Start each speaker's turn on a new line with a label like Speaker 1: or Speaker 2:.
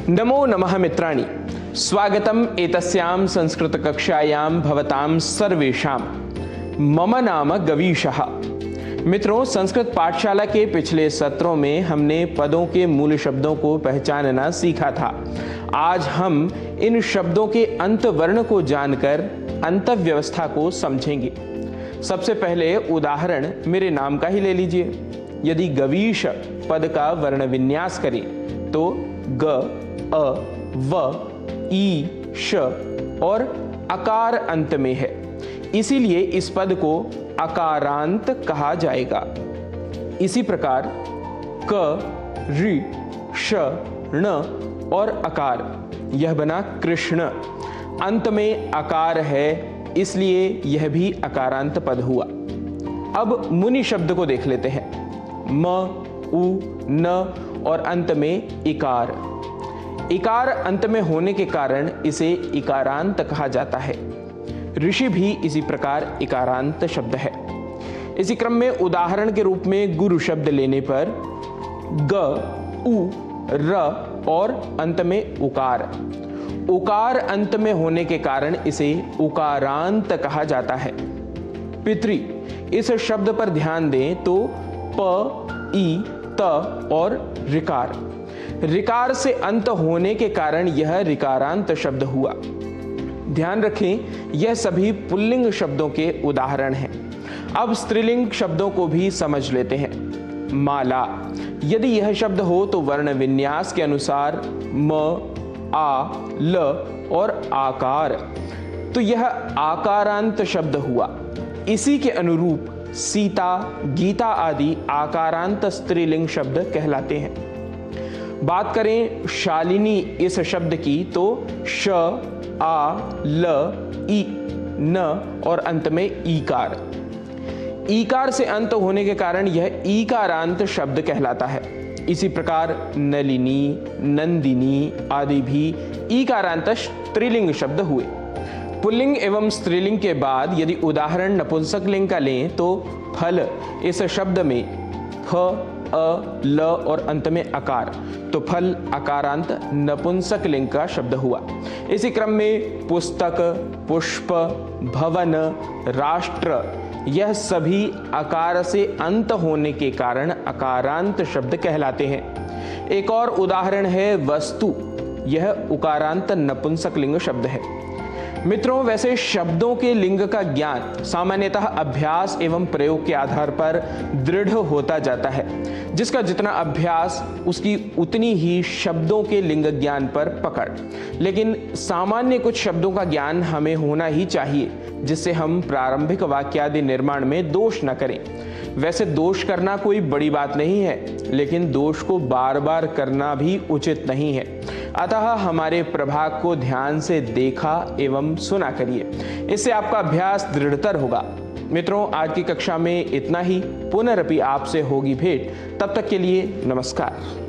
Speaker 1: नमो नमः मित्राणि, स्वागतम् एतस्यां संस्कृतकक्षायां भवतां सर्वेषां। मम नाम गवीशः। मित्रों, संस्कृत पाठशाला के पिछले सत्रों में हमने पदों के मूल शब्दों को पहचानना सीखा था। आज हम इन शब्दों के अंत वर्ण को जानकर अंतव्यवस्था को समझेंगे। सबसे पहले उदाहरण मेरे नाम का ही ले लीजिए। यदि गवीश पद का वर्ण विन्यास करें तो ग, अ, व, ई, श और अकार अंत में है, इसीलिए इस पद को अकारांत कहा जाएगा। इसी प्रकार क, ऋ, श, ण और अकार, यह बना कृष्ण। अंत में अकार है, इसलिए यह भी अकारांत पद हुआ। अब मुनि शब्द को देख लेते हैं। म, उ, न और अंत में इकार। इकार अंत में होने के कारण इसे इकारांत कहा जाता है। ऋषि भी इसी प्रकार इकारांत शब्द है। इसी क्रम में उदाहरण के रूप में गुरु शब्द लेने पर ग, उ, र और अंत में उकार। उकार अंत में होने के कारण इसे उकारांत कहा जाता है। पितृ, इस शब्द पर ध्यान दें तो प, ई, त और ऋकार। ऋकार से अंत होने के कारण यह ऋकारांत शब्द हुआ। ध्यान रखें, यह सभी पुल्लिंग शब्दों के उदाहरण हैं। अब स्त्रीलिंग शब्दों को भी समझ लेते हैं। माला, यदि यह शब्द हो तो वर्ण विन्यास के अनुसार म, आ, ल और आकार, तो यह आकारांत शब्द हुआ। इसी के अनुरूप सीता, गीता आदि आकारांत स्त्रीलिंग शब्द कहलाते हैं। बात करें शालिनी इस शब्द की तो श, आ, ल, ई, न और अंत में ईकार। ईकार से अंत होने के कारण यह ईकारांत शब्द कहलाता है। इसी प्रकार नलिनी, नंदिनी आदि भी ईकारांत स्त्रीलिंग शब्द हुए। पुल्लिंग एवं स्त्रीलिंग के बाद यदि उदाहरण नपुंसक लिंग का लें तो फल, इस शब्द में फ, अ, ल और अंत में अकार, तो फल अकारांत नपुंसक लिंग का शब्द हुआ। इसी क्रम में पुस्तक, पुष्प, भवन, राष्ट्र, यह सभी अकार से अंत होने के कारण अकारांत शब्द कहलाते हैं। एक और उदाहरण है वस्तु, यह उकारांत नपुंसक लिंग शब्द है। मित्रों, वैसे शब्दों के लिंग का ज्ञान सामान्यतः अभ्यास एवं प्रयोग के आधार पर दृढ़ होता जाता है। जिसका जितना अभ्यास उसकी उतनी ही शब्दों के लिंग ज्ञान पर पकड़। लेकिन सामान्य कुछ शब्दों का ज्ञान हमें होना ही चाहिए, जिससे हम प्रारंभिक वाक्यादि निर्माण में दोष न करें। वैसे दोष करना कोई बड़ी बात नहीं है, लेकिन दोष को बार बार करना भी उचित नहीं है। अतः हमारे प्रभाग को ध्यान से देखा एवं सुना करिए, इससे आपका अभ्यास दृढ़तर होगा। मित्रों, आज की कक्षा में इतना ही। पुनरपि आपसे होगी भेंट, तब तक के लिए नमस्कार।